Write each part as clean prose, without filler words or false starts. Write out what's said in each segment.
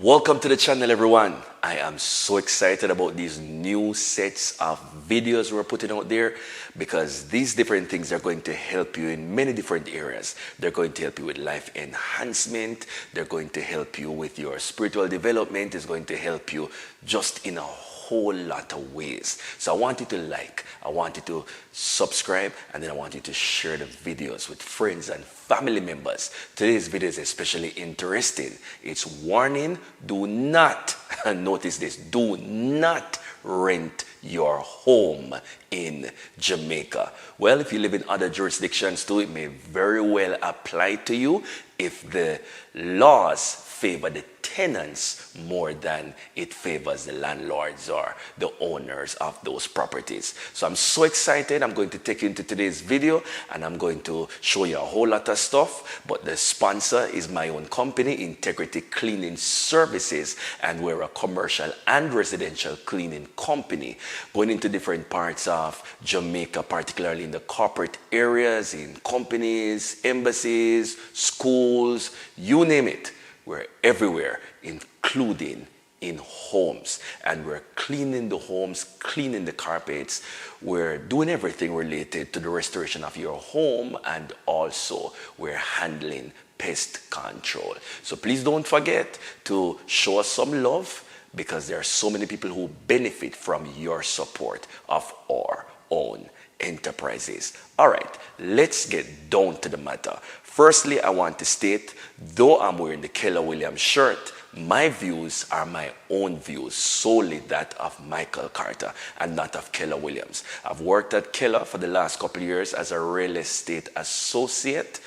Welcome to the channel, everyone. I am so excited about these new sets of videos we're putting out there because these different things are going to help you in many different areas. They're going to help you with life enhancement. They're going to help you with your spiritual development. It's going to help you just in a whole lot of ways. So I want you to like, I want you to subscribe, and then I want you to share the videos with friends and family members. Today's video is especially interesting. It's warning, do not, and notice this, do not rent your home in Jamaica. Well, if you live in other jurisdictions too, it may very well apply to you if the laws favor the tenants more than it favors the landlords or the owners of those properties. So I'm so excited. I'm going to take you into today's video and I'm going to show you a whole lot of stuff. But the sponsor is my own company, Integrity Cleaning Services, and we're a commercial and residential cleaning company going into different parts of Jamaica, particularly in the corporate areas, in companies, embassies, schools, you name it. We're everywhere, including in homes. And we're cleaning the homes, cleaning the carpets. We're doing everything related to the restoration of your home, and also we're handling pest control. So please don't forget to show us some love because there are so many people who benefit from your support of our own enterprises. All right, let's get down to the matter. Firstly, I want to state, though I'm wearing the Keller Williams shirt, my views are my own views, solely that of Michael Carter and not of Keller Williams. I've worked at Keller for the last couple of years as a real estate associate.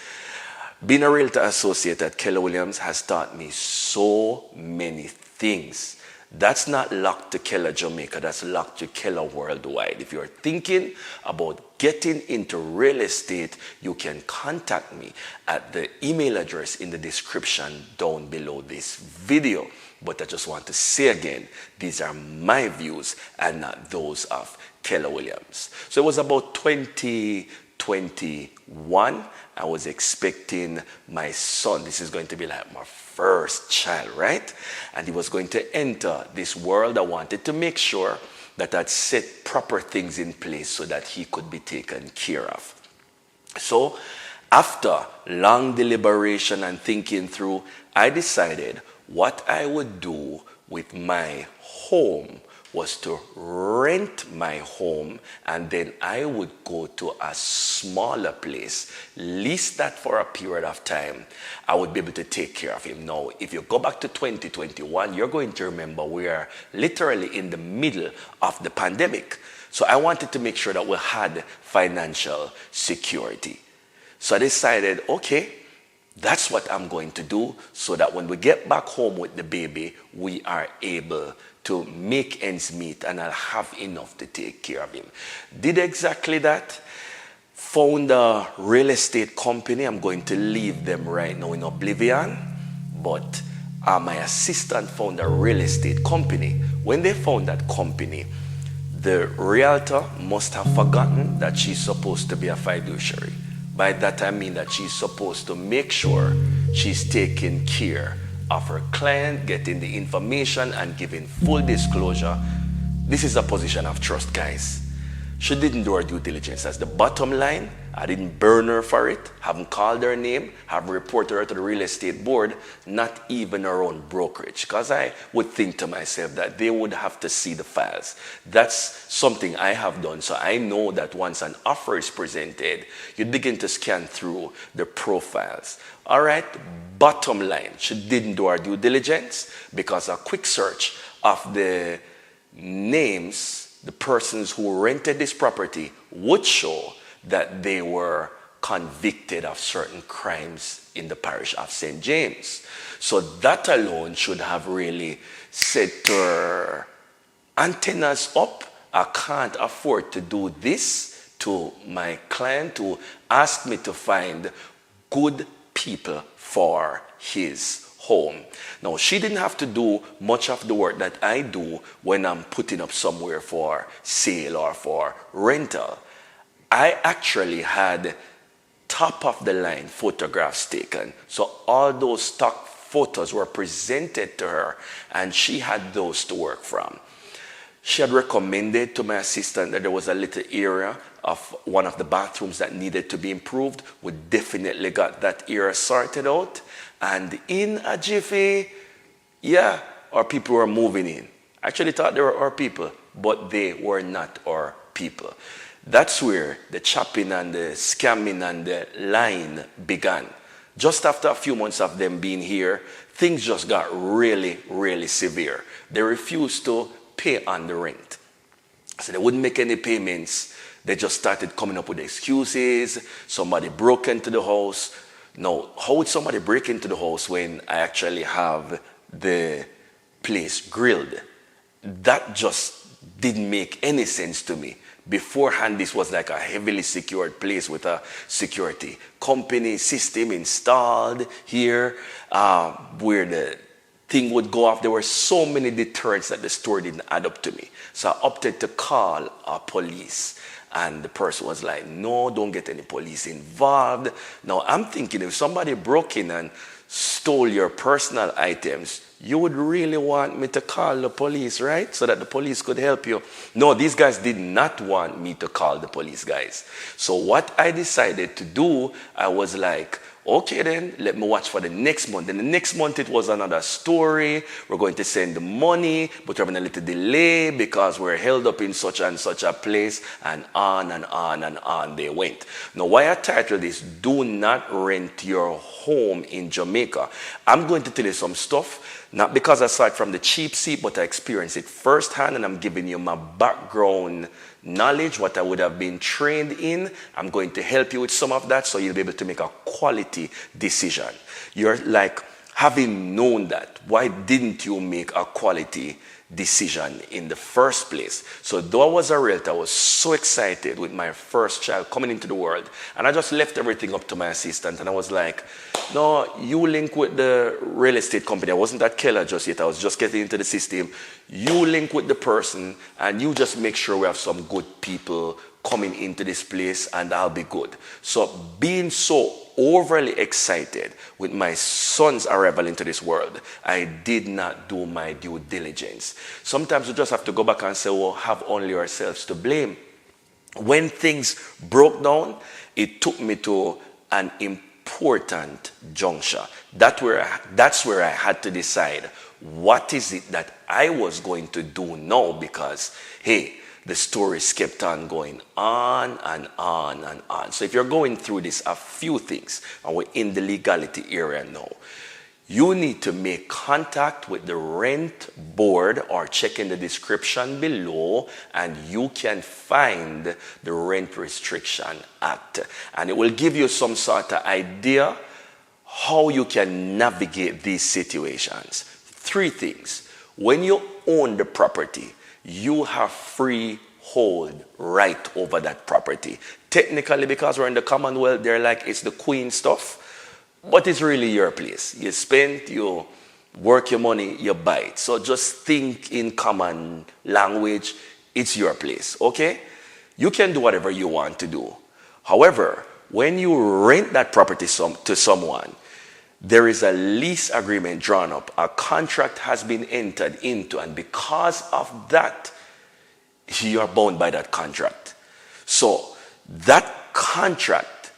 Being a realtor associate at Keller Williams has taught me so many things. That's not locked to Keller Jamaica, that's locked to Keller worldwide. If you're thinking about getting into real estate, you can contact me at the email address in the description down below this video. But I just want to say again, these are my views and not those of Keller Williams. So it was about 2021. I was expecting my son. This is going to be like my first child, right? And he was going to enter this world. I wanted to make sure that I'd set proper things in place so that he could be taken care of. So after long deliberation and thinking through, I decided what I would do with my home was to rent my home, and then I would go to a smaller place, lease that for a period of time. I would be able to take care of him. Now, if you go back to 2021, you're going to remember we are literally in the middle of the pandemic. So I wanted to make sure that we had financial security. So I decided, okay, that's what I'm going to do so that when we get back home with the baby, we are able to make ends meet and I'll have enough to take care of him. Did exactly that. Found a real estate company. I'm going to leave them right now in oblivion. But my assistant found a real estate company. When they found that company, the realtor must have forgotten that she's supposed to be a fiduciary. By that I mean that she's supposed to make sure she's taking care of her client, getting the information and giving full disclosure. This is a position of trust, guys. She didn't do her due diligence. That's the bottom line. I didn't burn her for it, haven't called her name, haven't reported her to the real estate board, not even her own brokerage. Because I would think to myself that they would have to see the files. That's something I have done. So I know that once an offer is presented, you begin to scan through the profiles. All right, bottom line, she didn't do her due diligence because a quick search of the names, the persons who rented this property would show that they were convicted of certain crimes in the parish of St. James. So that alone should have really set her antennas up. I can't afford to do this to my client, to ask me to find good people for his home. Now, she didn't have to do much of the work that I do when I'm putting up somewhere for sale or for rental. I actually had top of the line photographs taken. So all those stock photos were presented to her, and she had those to work from. She had recommended to my assistant that there was a little area of one of the bathrooms that needed to be improved. We definitely got that area sorted out. And in a jiffy, yeah, our people were moving in. I actually thought they were our people, but they were not our people. That's where the chopping and the scamming and the lying began. Just after a few months of them being here, things just got really, really severe. They refused to pay on the rent. So they wouldn't make any payments. They just started coming up with excuses. Somebody broke into the house. Now, how would somebody break into the house when I actually have the place grilled? That just didn't make any sense to me. Beforehand, this was like a heavily secured place with a security company system installed here, where the thing would go off. There were so many deterrents that the store didn't add up to me. So I opted to call police. And the person was like, no, don't get any police involved. Now, I'm thinking if somebody broke in and stole your personal items, you would really want me to call the police, right? So that the police could help you. No, these guys did not want me to call the police, guys. So what I decided to do, I was like, okay then, let me watch for the next month. Then the next month it was another story. We're going to send the money, but we're having a little delay because we're held up in such and such a place, and on and on and on they went. Now, why I titled this, Do Not Rent Your Home in Jamaica. I'm going to tell you some stuff, not because I saw it from the cheap seat, but I experienced it firsthand, and I'm giving you my background knowledge, what I would have been trained in. I'm going to help you with some of that so you'll be able to make a quality decision. You're like, having known that, why didn't you make a quality decision in the first place? So though I was a realtor, I was so excited with my first child coming into the world, and I just left everything up to my assistant, and I was like, no, you link with the real estate company. I wasn't at Keller just yet. I was just getting into the system. You link with the person, and you just make sure we have some good people coming into this place, and I'll be good. So being so overly excited with my son's arrival into this world, I did not do my due diligence. Sometimes we just have to go back and say, well, have only ourselves to blame. When things broke down, it took me to an important juncture. That's where I had to decide, what is it that I was going to do now? Because, hey, the stories kept on going on and on and on. So if you're going through this, a few things, and we're in the legality area now, you need to make contact with the rent board or check in the description below, and you can find the Rent Restriction Act. And it will give you some sort of idea how you can navigate these situations. 3 things. When you own the property, you have freehold right over that property. Technically, because we're in the Commonwealth, they're like, it's the Queen stuff, but it's really your place. You spend, you work your money, you buy it. So just think in common language, it's your place, okay? You can do whatever you want to do. However, when you rent that property to someone, there is a lease agreement drawn up. A contract has been entered into, and because of that, you are bound by that contract. So that contract,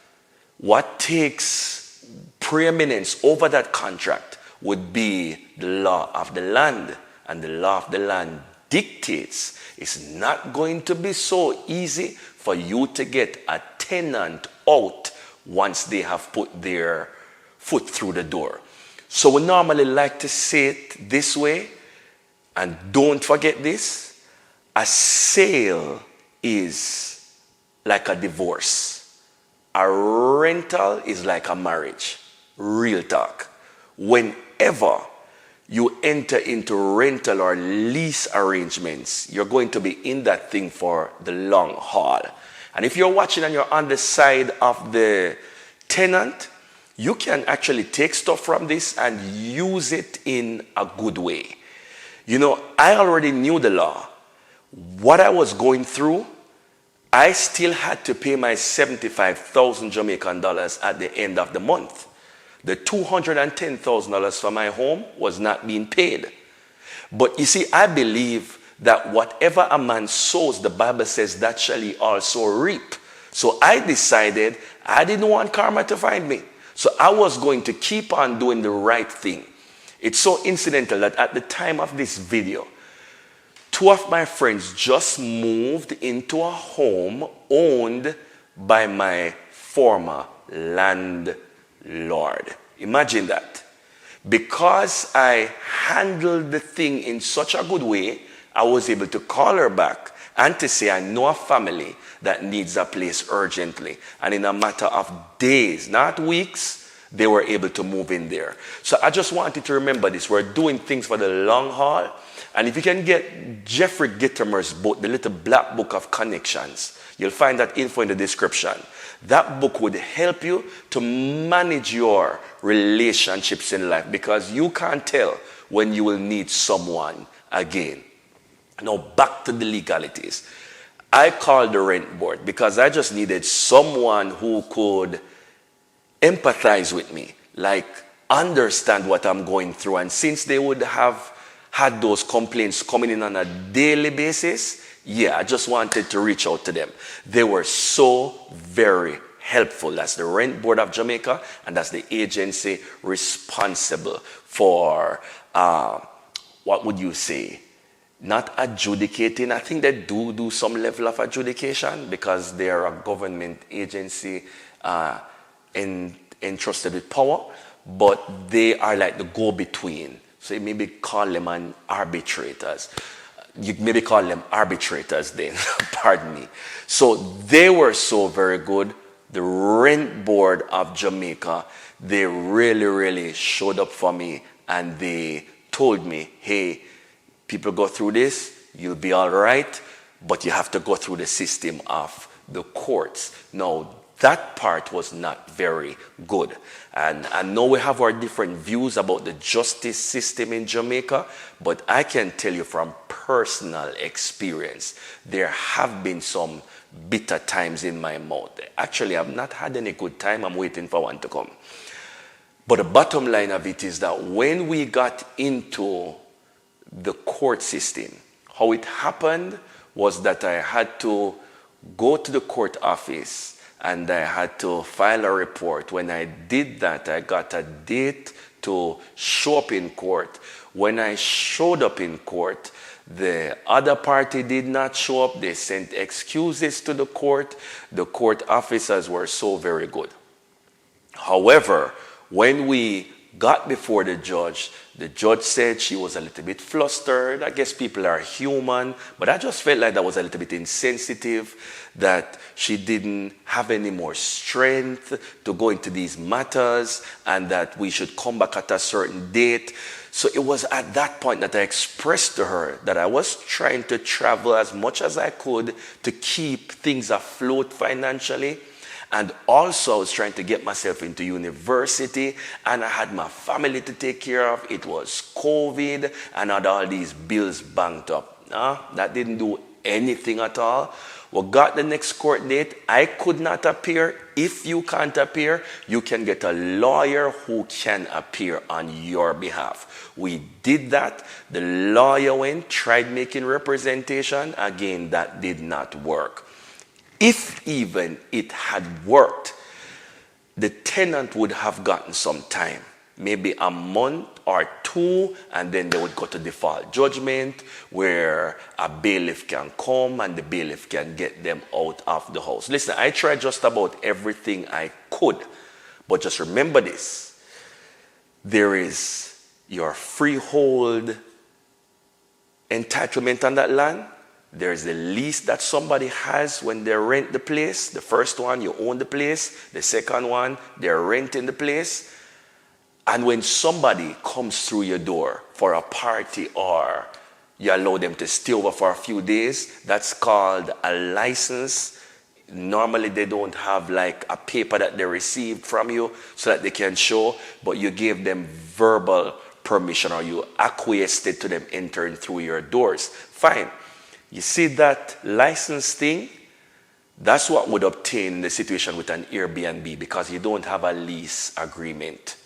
what takes preeminence over that contract would be the law of the land. And the law of the land dictates it's not going to be so easy for you to get a tenant out once they have put their foot through the door. So we normally like to say it this way, and don't forget this: a sale is like a divorce. A rental is like a marriage. Real talk. Whenever you enter into rental or lease arrangements, you're going to be in that thing for the long haul. And if you're watching and you're on the side of the tenant, you can actually take stuff from this and use it in a good way. You know, I already knew the law. What I was going through, I still had to pay my 75,000 Jamaican dollars at the end of the month. The $210,000 for my home was not being paid. But you see, I believe that whatever a man sows, the Bible says that shall he also reap. So I decided I didn't want karma to find me. So I was going to keep on doing the right thing. It's so incidental that at the time of this video, two of my friends just moved into a home owned by my former landlord. Imagine that. Because I handled the thing in such a good way, I was able to call her back and to say I know a family that needs a place urgently. And in a matter of days, not weeks, they were able to move in there. So I just wanted to remember this. We're doing things for the long haul. And if you can get Jeffrey Gittimer's book, The Little Black Book of Connections, you'll find that info in the description. That book would help you to manage your relationships in life, because you can't tell when you will need someone again. Now back to the legalities. I called the rent board because I just needed someone who could empathize with me, like understand what I'm going through. And since they would have had those complaints coming in on a daily basis, I just wanted to reach out to them. They were so very helpful. That's the Rent Board of Jamaica, and that's the agency responsible for, what would you say, not adjudicating. I think they do some level of adjudication because they are a government agency entrusted with power, but they are like the go-between. So you maybe call them an arbitrators. You maybe call them arbitrators then, pardon me. So they were so very good. The Rent Board of Jamaica, they really, really showed up for me, and they told me, hey, people go through this, you'll be all right, but you have to go through the system of the courts. Now, that part was not very good. And I know we have our different views about the justice system in Jamaica, but I can tell you from personal experience, there have been some bitter times in my mouth. Actually, I've not had any good time. I'm waiting for one to come. But the bottom line of it is that when we got into the court system, how it happened was that I had to go to the court office and I had to file a report. When I did that, I got a date to show up in court. When I showed up in court, the other party did not show up. They sent excuses to the court. The court officers were so very good. However, when we got before the judge said she was a little bit flustered. I guess people are human, but I just felt like that was a little bit insensitive, that she didn't have any more strength to go into these matters, and that we should come back at a certain date. So it was at that point that I expressed to her that I was trying to travel as much as I could to keep things afloat financially. And also I was trying to get myself into university, and I had my family to take care of. It was COVID, and I had all these bills banked up. That didn't do anything at all. We got the next court date. I could not appear. If you can't appear, you can get a lawyer who can appear on your behalf. We did that. The lawyer went, tried making representation. Again, that did not work. If even it had worked, the tenant would have gotten some time, maybe a month or two, and then they would go to default judgment where a bailiff can come and the bailiff can get them out of the house. Listen, I tried just about everything I could, but just remember this. There is your freehold entitlement on that land. There's the lease that somebody has when they rent the place. The first one, you own the place. The second one, they're renting the place. And when somebody comes through your door for a party, or you allow them to stay over for a few days, that's called a license. Normally they don't have like a paper that they received from you so that they can show, but you gave them verbal permission, or you acquiesced it to them entering through your doors. Fine. You see that license thing? That's what would obtain the situation with an Airbnb, because you don't have a lease agreement.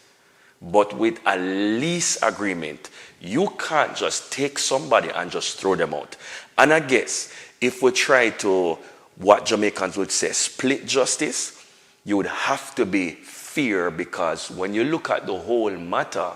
But with a lease agreement, you can't just take somebody and just throw them out. And I guess if we try to, what Jamaicans would say, split justice, you would have to be fair, because when you look at the whole matter,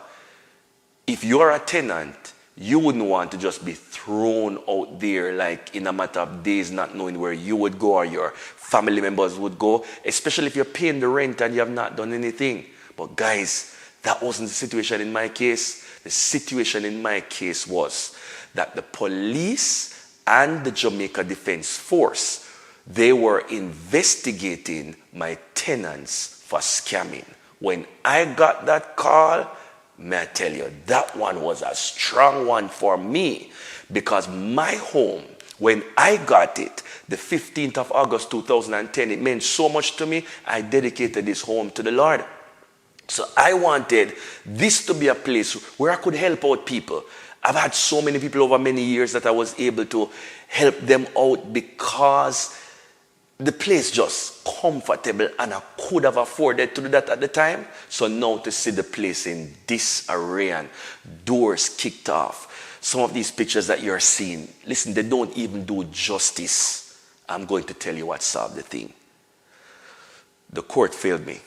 if you're a tenant, you wouldn't want to just be thrown out there like in a matter of days, not knowing where you would go or your family members would go, especially if you're paying the rent and you have not done anything. But guys, that wasn't the situation in my case. The situation in my case was that the police and the Jamaica Defense Force, they were investigating my tenants for scamming. When I got that call, may I tell you, that one was a strong one for me, because my home, when I got it, the 15th of August 2010, it meant so much to me. I dedicated this home to the Lord. So I wanted this to be a place where I could help out people. I've had so many people over many years that I was able to help them out because the place just comfortable, and I could have afforded to do that at the time. So now to see the place in disarray and doors kicked off, some of these pictures that you're seeing, listen, they don't even do justice. I'm going to tell you what solved the thing. The court failed me.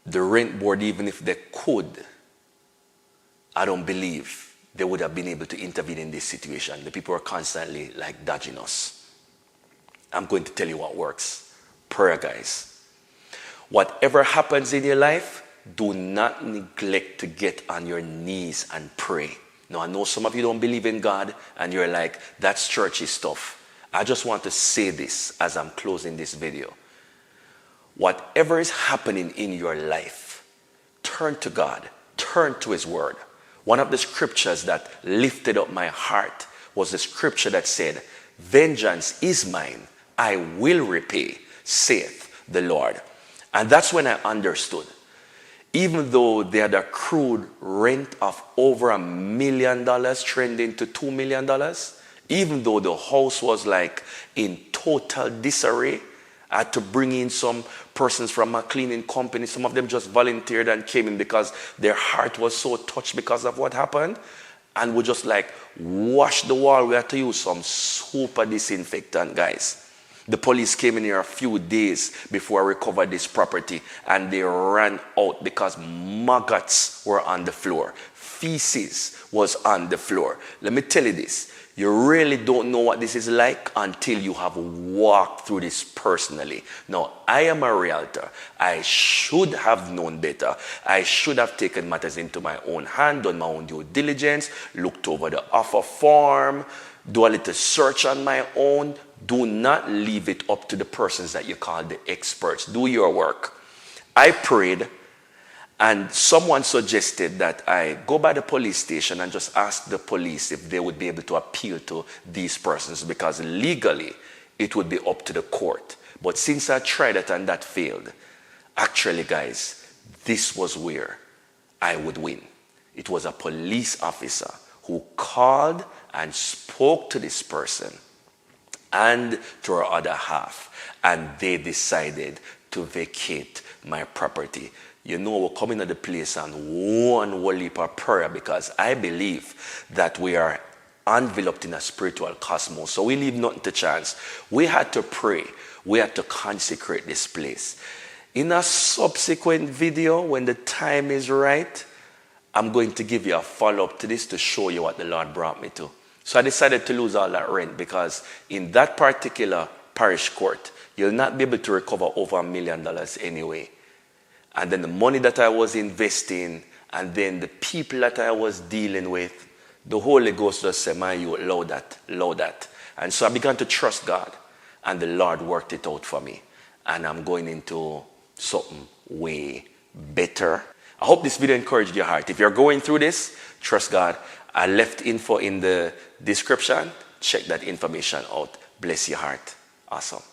The rent board, even if they could, I don't believe they would have been able to intervene in this situation. The people are constantly like dodging us. I'm going to tell you what works. Prayer, guys. Whatever happens in your life, do not neglect to get on your knees and pray. Now, I know some of you don't believe in God and you're like, that's churchy stuff. I just want to say this as I'm closing this video. Whatever is happening in your life, turn to God, turn to His Word. One of the scriptures that lifted up my heart was the scripture that said, vengeance is mine, I will repay, saith the Lord. And that's when I understood. Even though they had accrued rent of over $1 million, trending to $2 million, even though the house was like in total disarray, I had to bring in some persons from my cleaning company. Some of them just volunteered and came in because their heart was so touched because of what happened. And we just like wash the wall. We had to use some super disinfectant, guys. The police came in here a few days before I recovered this property, and they ran out because maggots were on the floor. Feces was on the floor. Let me tell you this. You really don't know what this is like until you have walked through this personally. Now, I am a realtor. I should have known better. I should have taken matters into my own hand, done my own due diligence, looked over the offer form, do a little search on my own. Do not leave it up to the persons that you call the experts. Do your work. I prayed, and someone suggested that I go by the police station and just ask the police if they would be able to appeal to these persons, because legally it would be up to the court. But since I tried it and that failed, actually, guys, this was where I would win. It was a police officer who called and spoke to this person and to our other half, and they decided to vacate my property. You know, we're coming to the place on one whole heap of prayer, because I believe that we are enveloped in a spiritual cosmos, so we leave nothing to chance. We had to pray. We had to consecrate this place. In a subsequent video, when the time is right, I'm going to give you a follow-up to this to show you what the Lord brought me to. So I decided to lose all that rent, because in that particular parish court, you'll not be able to recover over $1 million anyway. And then the money that I was investing, and then the people that I was dealing with, the Holy Ghost just said, man, you allow that. And so I began to trust God, and the Lord worked it out for me. And I'm going into something way better. I hope this video encouraged your heart. If you're going through this, trust God. I left info in the description. Check that information out. Bless your heart. Awesome.